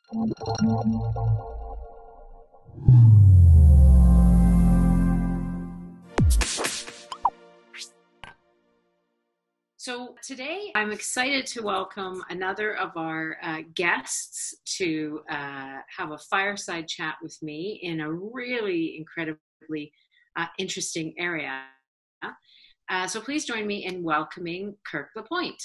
So today I'm excited to welcome another of our guests to have a fireside chat with me in a really incredibly interesting area. So please join me in welcoming Kirk LaPointe.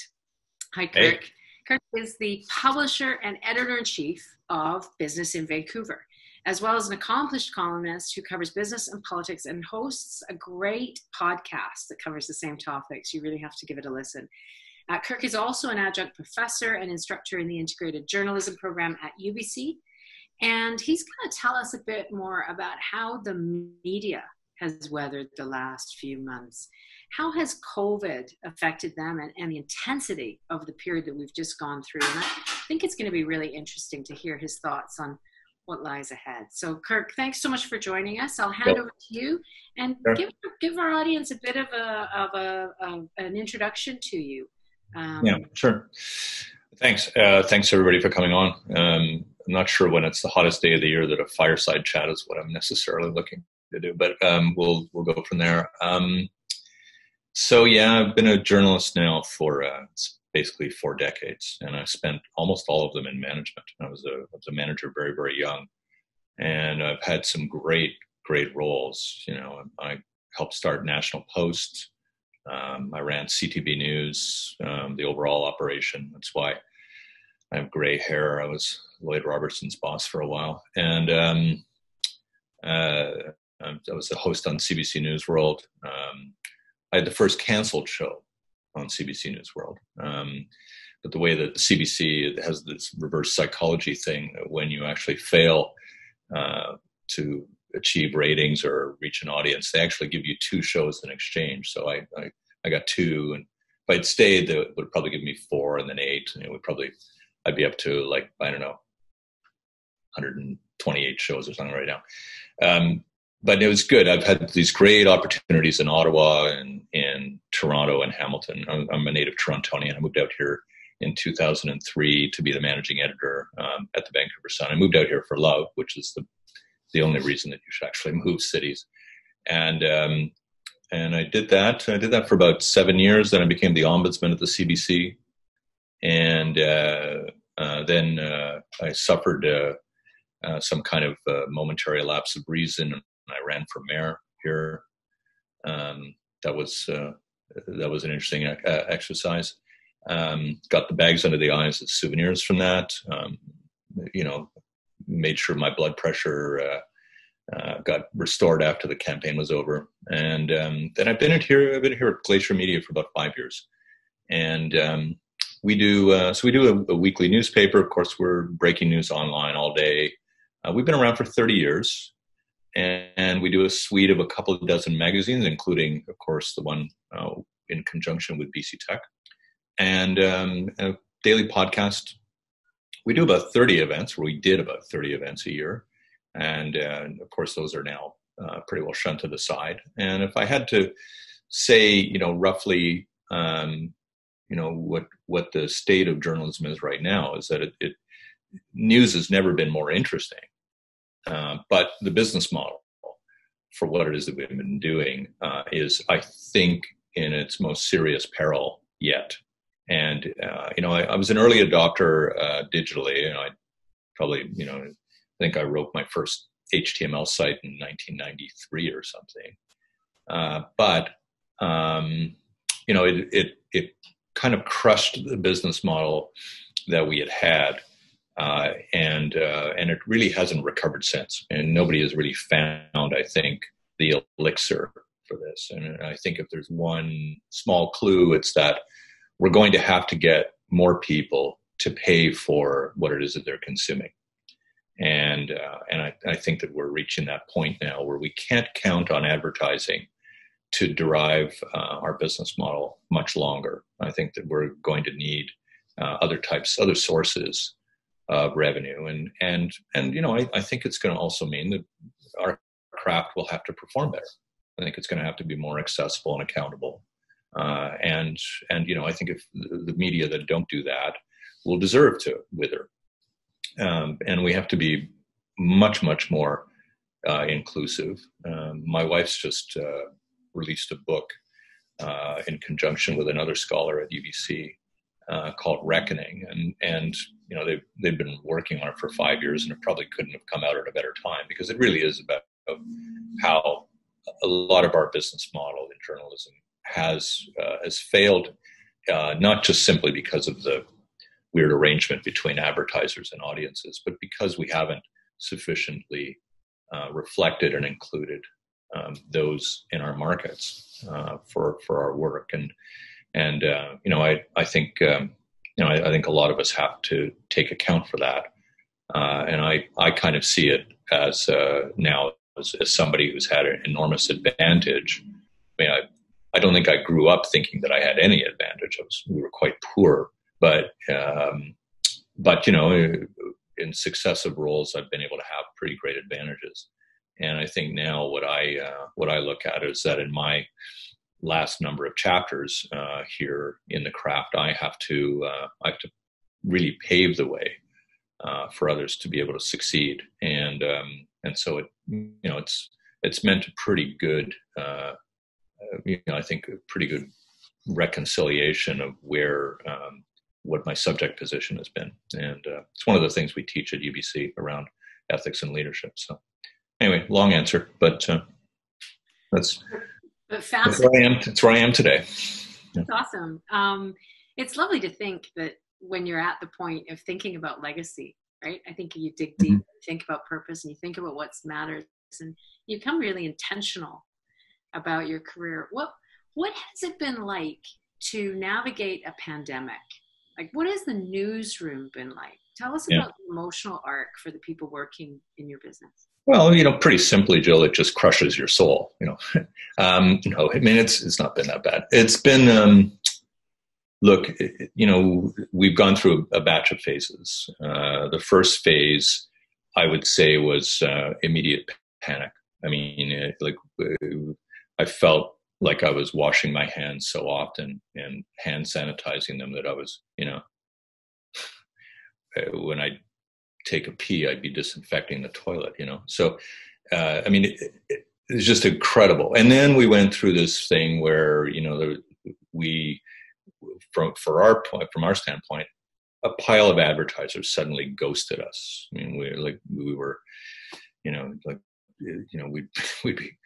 Hi, Kirk. Hey. Kirk is the publisher and editor-in-chief of Business in Vancouver, as well as an accomplished columnist who covers business and politics and hosts a great podcast that covers the same topics. You really have to give it a listen. Kirk is also an adjunct professor and instructor in the integrated journalism program at UBC. And he's going to tell us a bit more about how the media has weathered the last few months. How has COVID affected them and the intensity of the period that we've just gone through? And I think it's going to be really interesting to hear his thoughts on what lies ahead. So Kirk, thanks so much for joining us. I'll hand over to you and give our audience a bit of an introduction to you. Yeah, sure. Thanks. Thanks everybody for coming on. I'm not sure when it's the hottest day of the year that a fireside chat is what I'm necessarily looking to do, but we'll go from there. So yeah, I've been a journalist now for basically 4 decades, and I spent almost all of them in management. I was a manager very, very young, and I've had some great roles. You know, I helped start National Post. I ran CTV News, the overall operation. That's why I have gray hair. I was Lloyd Robertson's boss for a while, and I was a host on CBC News World. I had the first canceled show on CBC News World. But the way that CBC has this reverse psychology thing, when you actually fail to achieve ratings or reach an audience, they actually give you 2 shows in exchange. So I got 2, and if I'd stayed, they would probably give me 4 and then 8. And I'd be up to, like, I don't know, 128 shows or something right now. But it was good. I've had these great opportunities in Ottawa and in Toronto and Hamilton. I'm a native Torontonian. I moved out here in 2003 to be the managing editor at the Vancouver Sun. I moved out here for love, which is the only reason that you should actually move cities. And I did that. I did that for about 7 years. Then I became the ombudsman at the CBC. And then I suffered some kind of momentary lapse of reason. I ran for mayor here. That was an interesting exercise. Got the bags under the eyes as souvenirs from that. Made sure my blood pressure got restored after the campaign was over. And then I've been here at Glacier Media for about 5 years. And we do a weekly newspaper. Of course, we're breaking news online all day. We've been around for 30 years. And we do a suite of a couple of dozen magazines, including, of course, the one in conjunction with BC Tech, and a daily podcast. We do about 30 events, or we did about 30 events a year. And of course, those are now pretty well shunned to the side. And if I had to say, roughly, what the state of journalism is right now, is that news has never been more interesting. But the business model for what it is that we've been doing is, I think, in its most serious peril yet. And, I was an early adopter digitally, and I probably, I think I wrote my first HTML site in 1993 or something. But it kind of crushed the business model that we had. And it really hasn't recovered since, and nobody has really found, I think, the elixir for this. And I think if there's one small clue, it's that we're going to have to get more people to pay for what it is that they're consuming. And I think that we're reaching that point now where we can't count on advertising to derive our business model much longer. I think that we're going to need other sources of revenue, and I think it's going to also mean that our craft will have to perform better. I think it's going to have to be more accessible and accountable, and I think if the media that don't do that will deserve to wither. And we have to be much, much more inclusive. My wife's just released a book in conjunction with another scholar at UBC called Reckoning, and they've been working on it for 5 years, and it probably couldn't have come out at a better time, because it really is about how a lot of our business model in journalism has failed, not just simply because of the weird arrangement between advertisers and audiences, but because we haven't sufficiently reflected and included those in our markets for our work. And I think I think a lot of us have to take account for that. And I kind of see it as now as somebody who's had an enormous advantage. I mean, I don't think I grew up thinking that I had any advantage. We were quite poor, but in successive roles, I've been able to have pretty great advantages. And I think now what I look at is that in my last number of chapters here in the craft, I have to really pave the way for others to be able to succeed. And so it's meant a pretty good, I think a pretty good reconciliation of where what my subject position has been. And it's one of the things we teach at UBC around ethics and leadership. So anyway, long answer, but that's where I am. It's where I am today. That's awesome. It's lovely to think that when you're at the point of thinking about legacy, right? I think you dig deep, think about purpose, and you think about what matters, and you become really intentional about your career. What has it been like to navigate a pandemic? Like, what has the newsroom been like? Tell us about the emotional arc for the people working in your business. Well, pretty simply, Jill, it just crushes your soul. I mean, it's not been that bad. It's been, look, we've gone through a batch of phases. The first phase, I would say, was immediate panic. I mean, I felt like I was washing my hands so often and hand sanitizing them that I was, when I take a pee, I'd be disinfecting the toilet, So, I mean, it's just incredible. And then we went through this thing where, from our standpoint, a pile of advertisers suddenly ghosted us. I mean, we'd be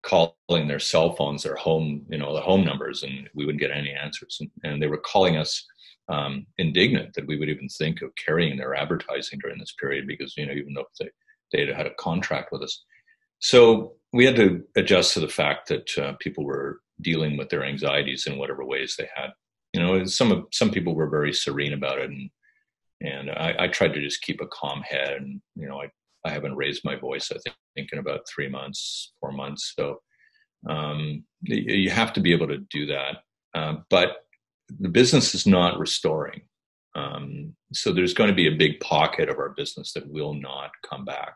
calling their cell phones, their home, the home numbers, and we wouldn't get any answers. And they were calling us indignant that we would even think of carrying their advertising during this period, because, even though they had a contract with us. So we had to adjust to the fact that people were dealing with their anxieties in whatever ways they had. Some people were very serene about it, and I tried to just keep a calm head. And I haven't raised my voice, I think, in about 4 months. So you have to be able to do that. But the business is not restoring. So there's going to be a big pocket of our business that will not come back.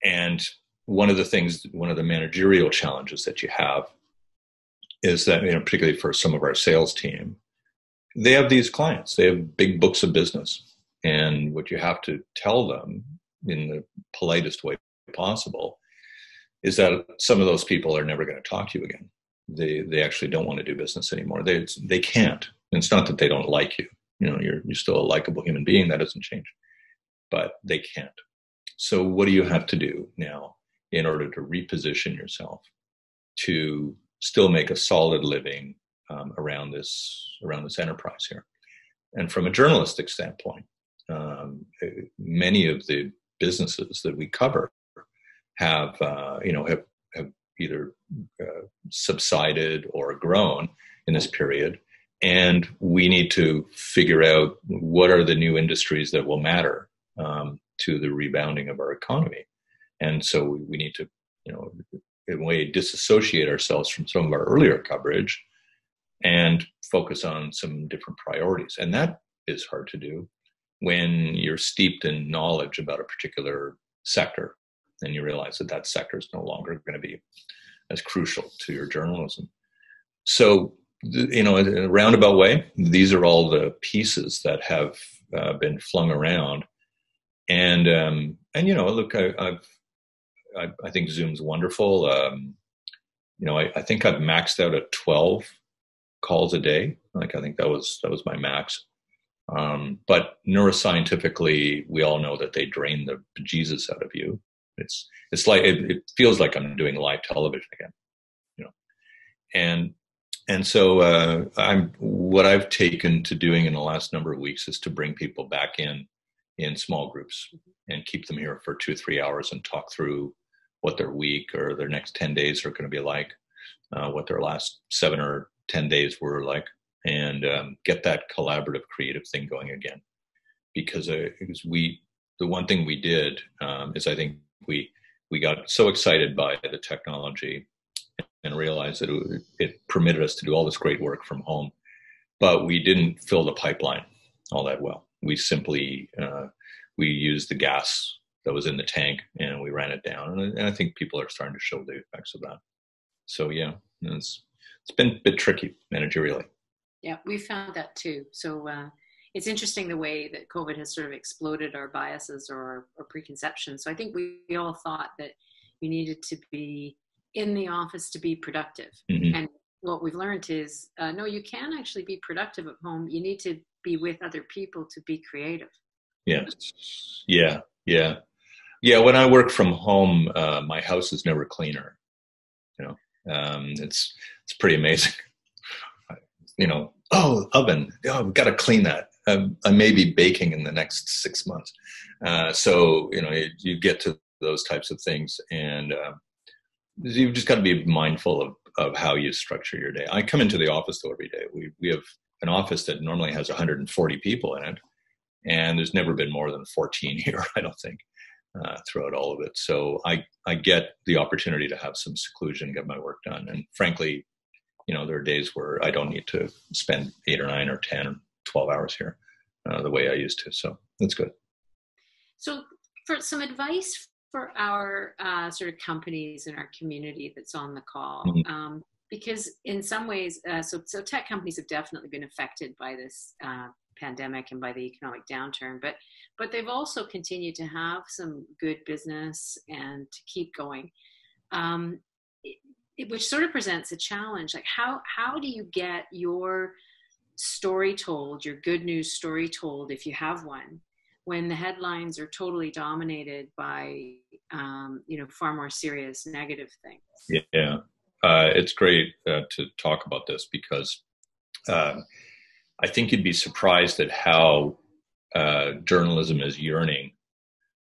And one of the managerial challenges that you have is that, particularly for some of our sales team, they have these clients, they have big books of business. And what you have to tell them in the politest way possible is that some of those people are never going to talk to you again. They actually don't want to do business anymore. They can't. And it's not that they don't like you. You're still a likable human being. That doesn't change. But they can't. So what do you have to do now in order to reposition yourself to still make a solid living around this enterprise here? And from a journalistic standpoint, many of the businesses that we cover have either subsided or grown in this period. And we need to figure out what are the new industries that will matter to the rebounding of our economy. And so we need to, in a way, disassociate ourselves from some of our earlier coverage and focus on some different priorities. And that is hard to do when you're steeped in knowledge about a particular sector and you realize that sector is no longer going to be as crucial to your journalism. So, in a roundabout way, these are all the pieces that have been flung around And look, I think Zoom's wonderful. I think I've maxed out at 12 calls a day. Like, I think that was my max. But neuroscientifically, we all know that they drain the bejesus out of you. It's like, it feels like I'm doing live television again, and so what I've taken to doing in the last number of weeks is to bring people back in small groups and keep them here for 2-3 hours and talk through what their week or their next 10 days are going to be like, what their last 7 or 10 days were like, and get that collaborative, creative thing going again. Because the one thing we did is, I think we got so excited by the technology and realized that it permitted us to do all this great work from home, but we didn't fill the pipeline all that well. We simply we used the gas that was in the tank and we ran it down, and I think people are starting to show the effects of that. So yeah, it's been a bit tricky managerially. Yeah, we found that too. So it's interesting the way that COVID has sort of exploded our biases or preconceptions. So I think we all thought that you needed to be in the office to be productive. Mm-hmm. And what we've learned is, no, you can actually be productive at home. You need to be with other people to be creative. Yes. Yeah. When I work from home, my house is never cleaner. It's pretty amazing. Oven. Oh, we've got to clean that. I may be baking in the next 6 months. So you get to those types of things, and you've just got to be mindful of how you structure your day. I come into the office though every day. We have an office that normally has 140 people in it, and there's never been more than 14 here, I don't think, throughout all of it. So I get the opportunity to have some seclusion, get my work done. And frankly, there are days where I don't need to spend 8 or 9 or 10 or 12 hours here the way I used to. So that's good. So for some advice for our sort of companies in our community that's on the call, mm-hmm. Because in some ways, so tech companies have definitely been affected by this pandemic and by the economic downturn, but they've also continued to have some good business and to keep going, which sort of presents a challenge. Like how do you get your story told, your good news story told, if you have one, when the headlines are totally dominated by far more serious negative things? Yeah. It's great to talk about this, because I think you'd be surprised at how journalism is yearning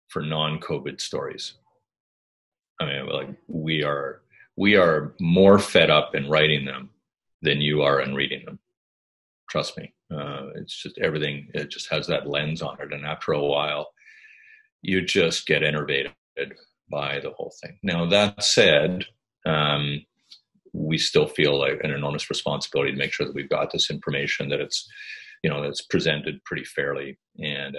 for non-COVID stories. I mean, like we are more fed up in writing them than you are in reading them. Trust me. It's just everything. It just has that lens on it, and after a while, you just get enervated by the whole thing. Now that said, we still feel like an enormous responsibility to make sure that we've got this information, that it's, that's presented pretty fairly, and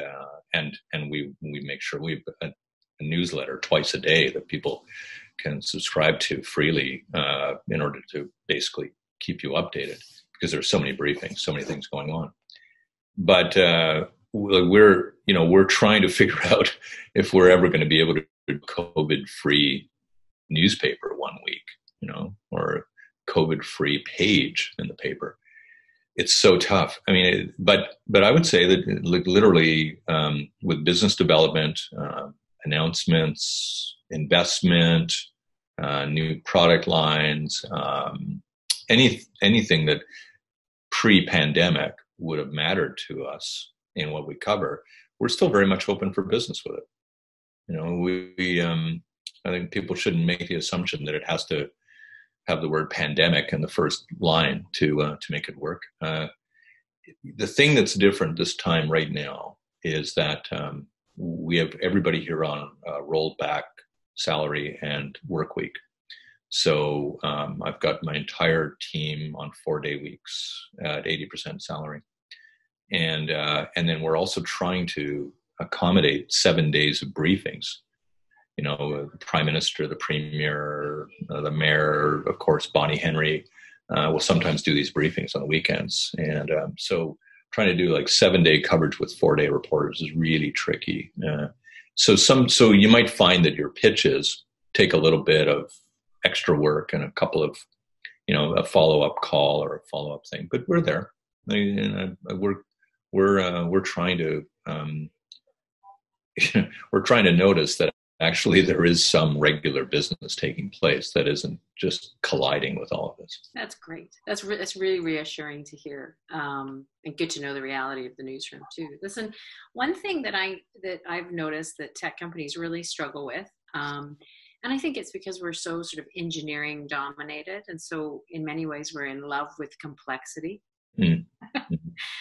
we make sure we've a newsletter twice a day that people can subscribe to freely in order to basically keep you updated, because there's so many briefings, so many things going on. But we're trying to figure out if we're ever going to be able to do COVID-free newspaper one week, or COVID-free page in the paper. It's so tough. I mean, but I would say that literally with business development, announcements, investment, new product lines, anything that pre-pandemic would have mattered to us in what we cover, we're still very much open for business with it. I think people shouldn't make the assumption that it has to have the word pandemic in the first line to make it work. The thing that's different this time right now is that we have everybody here on rolled back salary and work week. So I've got my entire team on 4-day weeks at 80% salary. And then we're also trying to accommodate 7 days of briefings. The Prime Minister, the Premier, the Mayor, of course, Bonnie Henry, will sometimes do these briefings on the weekends. And so trying to do like 7-day coverage with 4-day reporters is really tricky. So you might find that your pitches take a little bit of extra work and a couple of, a follow-up call or a follow-up thing, but we're there. We're trying to we're trying to notice that actually there is some regular business taking place that isn't just colliding with all of this. That's great. That's really reassuring to hear, and good to know the reality of the newsroom too. Listen, one thing that I've noticed that tech companies really struggle with, and I think it's because we're so sort of engineering dominated, and so in many ways we're in love with complexity. Mm.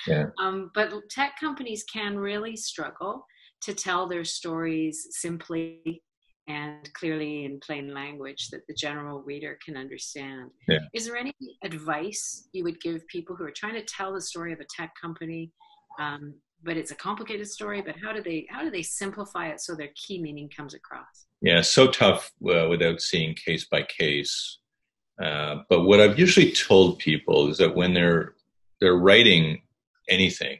Yeah. But tech companies can really struggle to tell their stories simply and clearly in plain language that the general reader can understand. Yeah. Is there any advice you would give people who are trying to tell the story of a tech company, but it's a complicated story, but how do they simplify it so their key meaning comes across? Yeah, so tough without seeing case by case. But what I've usually told people is that when they're writing anything,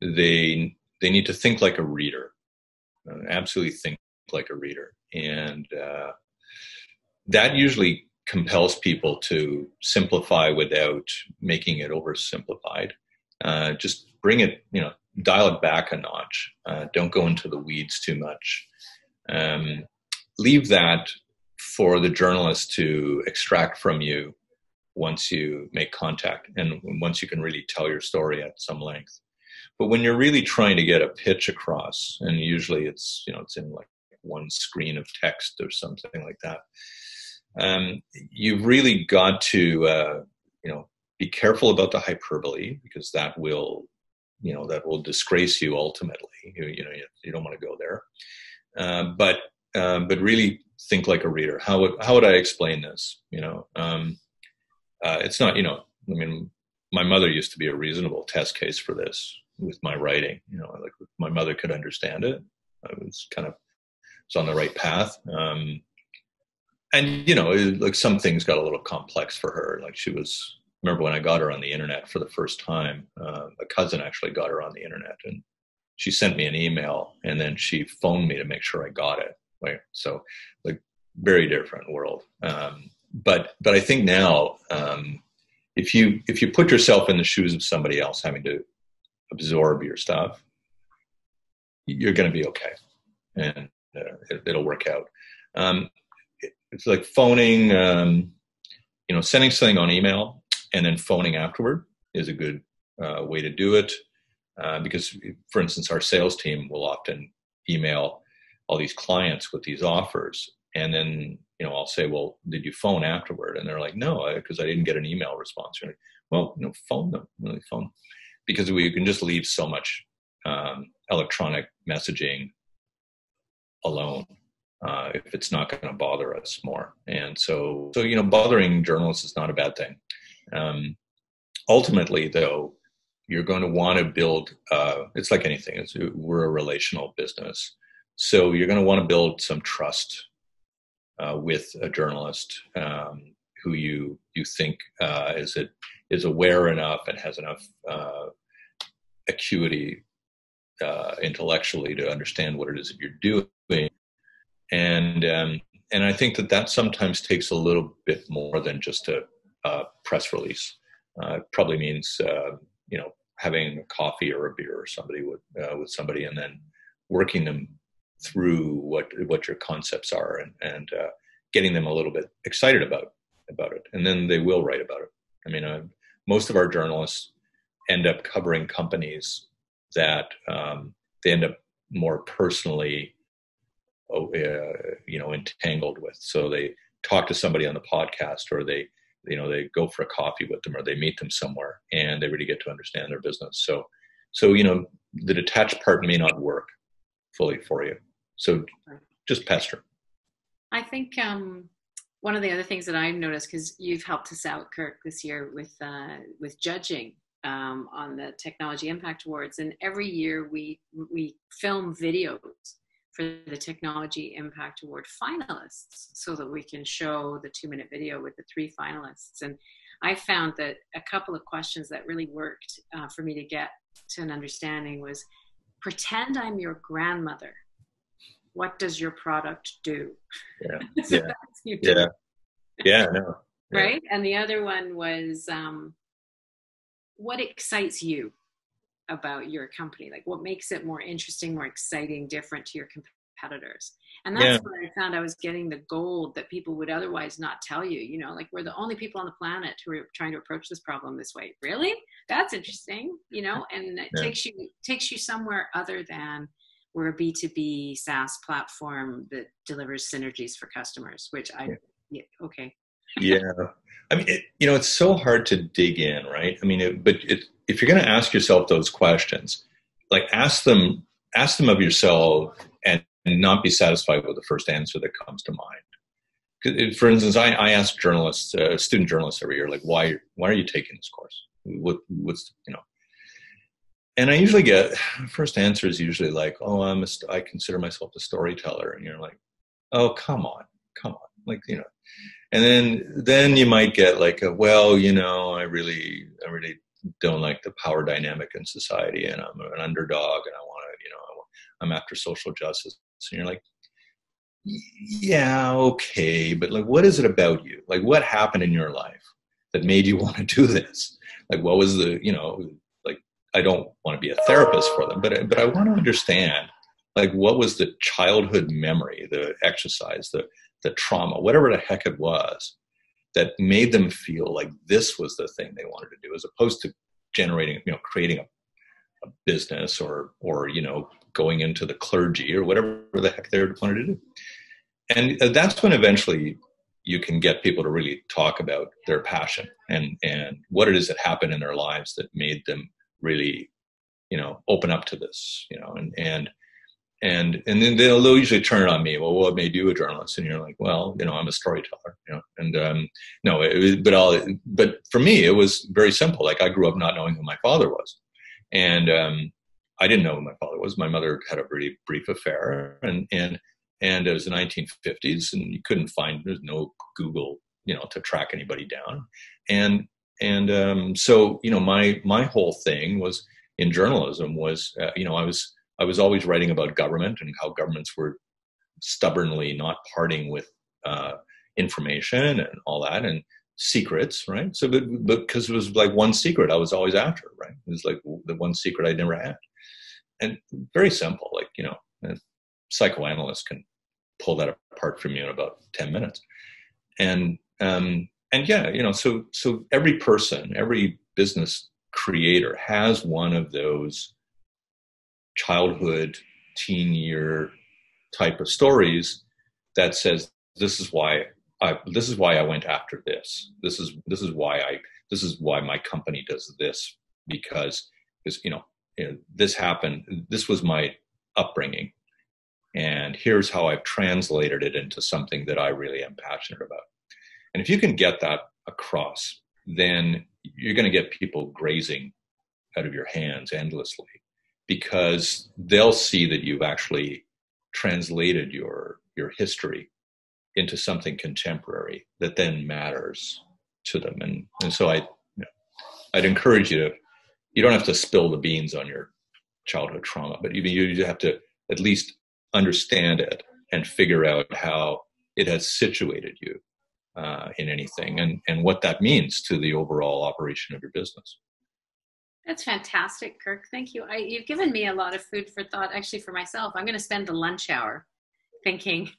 they need to think like a reader, absolutely think like a reader. And that usually compels people to simplify without making it oversimplified. Just bring it, dial it back a notch. Don't go into the weeds too much. Leave that for the journalist to extract from you once you make contact and once you can really tell your story at some length. But when you're really trying to get a pitch across, and usually it's in like one screen of text or something like that, you've really got to be careful about the hyperbole, because that will disgrace you ultimately. You don't want to go there. But really think like a reader. How would I explain this? It's not, my mother used to be a reasonable test case for this with my writing. Like my mother could understand it. I was on the right path. And like some things got a little complex for her. Like remember when I got her on the internet for the first time, a cousin actually got her on the internet, and she sent me an email and then she phoned me to make sure I got it. Right. So like very different world. But I think now, if you put yourself in the shoes of somebody else having to absorb your stuff, you're going to be okay, and it'll work out. It's like phoning, sending something on email and then phoning afterward is a good way to do it, because, for instance, our sales team will often email all these clients with these offers, and then I'll say, well, did you phone afterward? And they're like, no, because I didn't get an email response. You're like, well, phone them, really phone, because we can just leave so much electronic messaging alone if it's not going to bother us more. And so bothering journalists is not a bad thing. Ultimately, though, you're going to want to build. It's like anything. We're a relational business, so you're going to want to build some trust with a journalist who you think is aware enough and has enough acuity intellectually to understand what it is that you're doing. And I think that sometimes takes a little bit more than just a press release. It probably means having a coffee or a beer or somebody with somebody, and then working them through what your concepts are, and getting them a little bit excited about it, and then they will write about it. I mean, most of our journalists end up covering companies that they end up more personally entangled with. So they talk to somebody on the podcast, or they go for a coffee with them, or they meet them somewhere, and they really get to understand their business. So the detached part may not work fully for you. So just pester. I think one of the other things that I've noticed, because you've helped us out, Kirk, this year with judging on the Technology Impact Awards, and every year we film videos for the Technology Impact Award finalists so that we can show the 2-minute video with the 3 finalists. And I found that a couple of questions that really worked for me to get to an understanding was, pretend I'm your grandmother what does your product do? Yeah. So Yeah. that's you Yeah. Yeah. No. Yeah. right? And the other one was, what excites you about your company? Like what makes it more interesting, more exciting, different to your competitors? And Yeah. that's where I found I was getting the gold that people would otherwise not tell you, you know, like we're the only people on the planet who are trying to approach this problem this way. Really? That's interesting, you know, and it Yeah. takes you somewhere other than we're a B2B SaaS platform that delivers synergies for customers, which yeah, okay. Yeah. I mean, it's so hard to dig in, right? I mean, if you're going to ask yourself those questions, like ask them of yourself and not be satisfied with the first answer that comes to mind. 'Cause for instance, I ask journalists, student journalists every year, like, why are you taking this course? What's, and I usually get, first answer is usually like, oh, I consider myself a storyteller. And you're like, oh, come on. Like, and then you might get like well, I really don't like the power dynamic in society, and I'm an underdog, and I want to, I'm after social justice. And you're like, yeah, okay, but like, what is it about you? Like, what happened in your life that made you want to do this? Like, what was the, like, I don't want to be a therapist for them, but I want to understand, like, what was the childhood memory, the exercise, the trauma, whatever the heck it was, that made them feel like this was the thing they wanted to do, as opposed to generating, creating a business or going into the clergy or whatever the heck they wanted to do. And that's when eventually you can get people to really talk about their passion and what it is that happened in their lives that made them really, open up to this, and then they'll usually turn it on me. Well, what made you a journalist? And you're like, well, I'm a storyteller, and but for me, it was very simple. Like, I grew up not knowing who my father was. And I didn't know who my father was. My mother had a very brief affair, and it was the 1950s, and you couldn't find, there's no Google, to track anybody down. So my whole thing was in journalism was I was always writing about government and how governments were stubbornly not parting with information and all that, and secrets, right? So, but because it was like one secret I was always after, right? It was like the one secret I never had. And very simple, like, a psychoanalyst can pull that apart from you in about 10 minutes. And yeah, so every person, every business creator has one of those childhood, teen year type of stories that says, this is why I went after this. This is why my company does this, because this happened. This was my upbringing, and here's how I've translated it into something that I really am passionate about. And if you can get that across, then you're going to get people grazing out of your hands endlessly, because they'll see that you've actually translated your history into something contemporary that then matters to them. And so I'd encourage you don't have to spill the beans on your childhood trauma, but you have to at least understand it and figure out how it has situated you in anything, and what that means to the overall operation of your business. That's fantastic, Kirk. Thank you. You've given me a lot of food for thought, actually, for myself. I'm going to spend the lunch hour thinking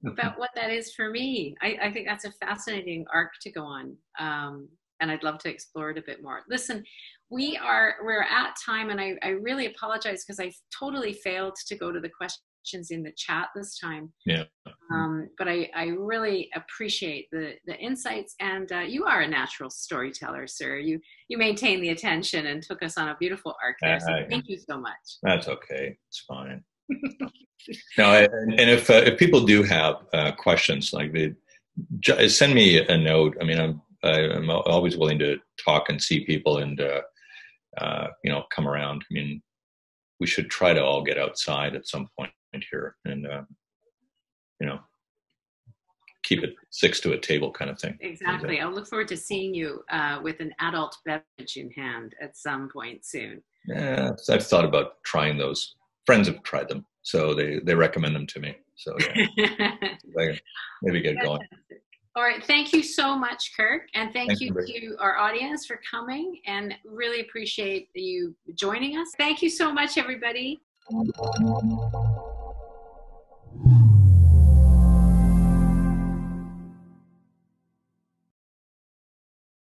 about what that is for me. I think that's a fascinating arc to go on. And I'd love to explore it a bit more. Listen, we're at time, and I really apologize because I totally failed to go to the questions in the chat this time. Yeah. But I really appreciate the insights, and you are a natural storyteller, sir. You maintain the attention and took us on a beautiful arc there. So thank you so much. That's okay. It's fine. No, and if people do have questions, like send me a note. I mean, I'm always willing to talk and see people and come around. I mean, we should try to all get outside at some point here and keep it 6 to a table kind of thing. Exactly. I'll look forward to seeing you with an adult beverage in hand at some point soon. Yeah, I've thought about trying those. Friends have tried them. So they recommend them to me. So yeah, maybe get going. All right. Thank you so much, Kirk. And thank you everybody. to our audience for coming, and really appreciate you joining us. Thank you so much, everybody.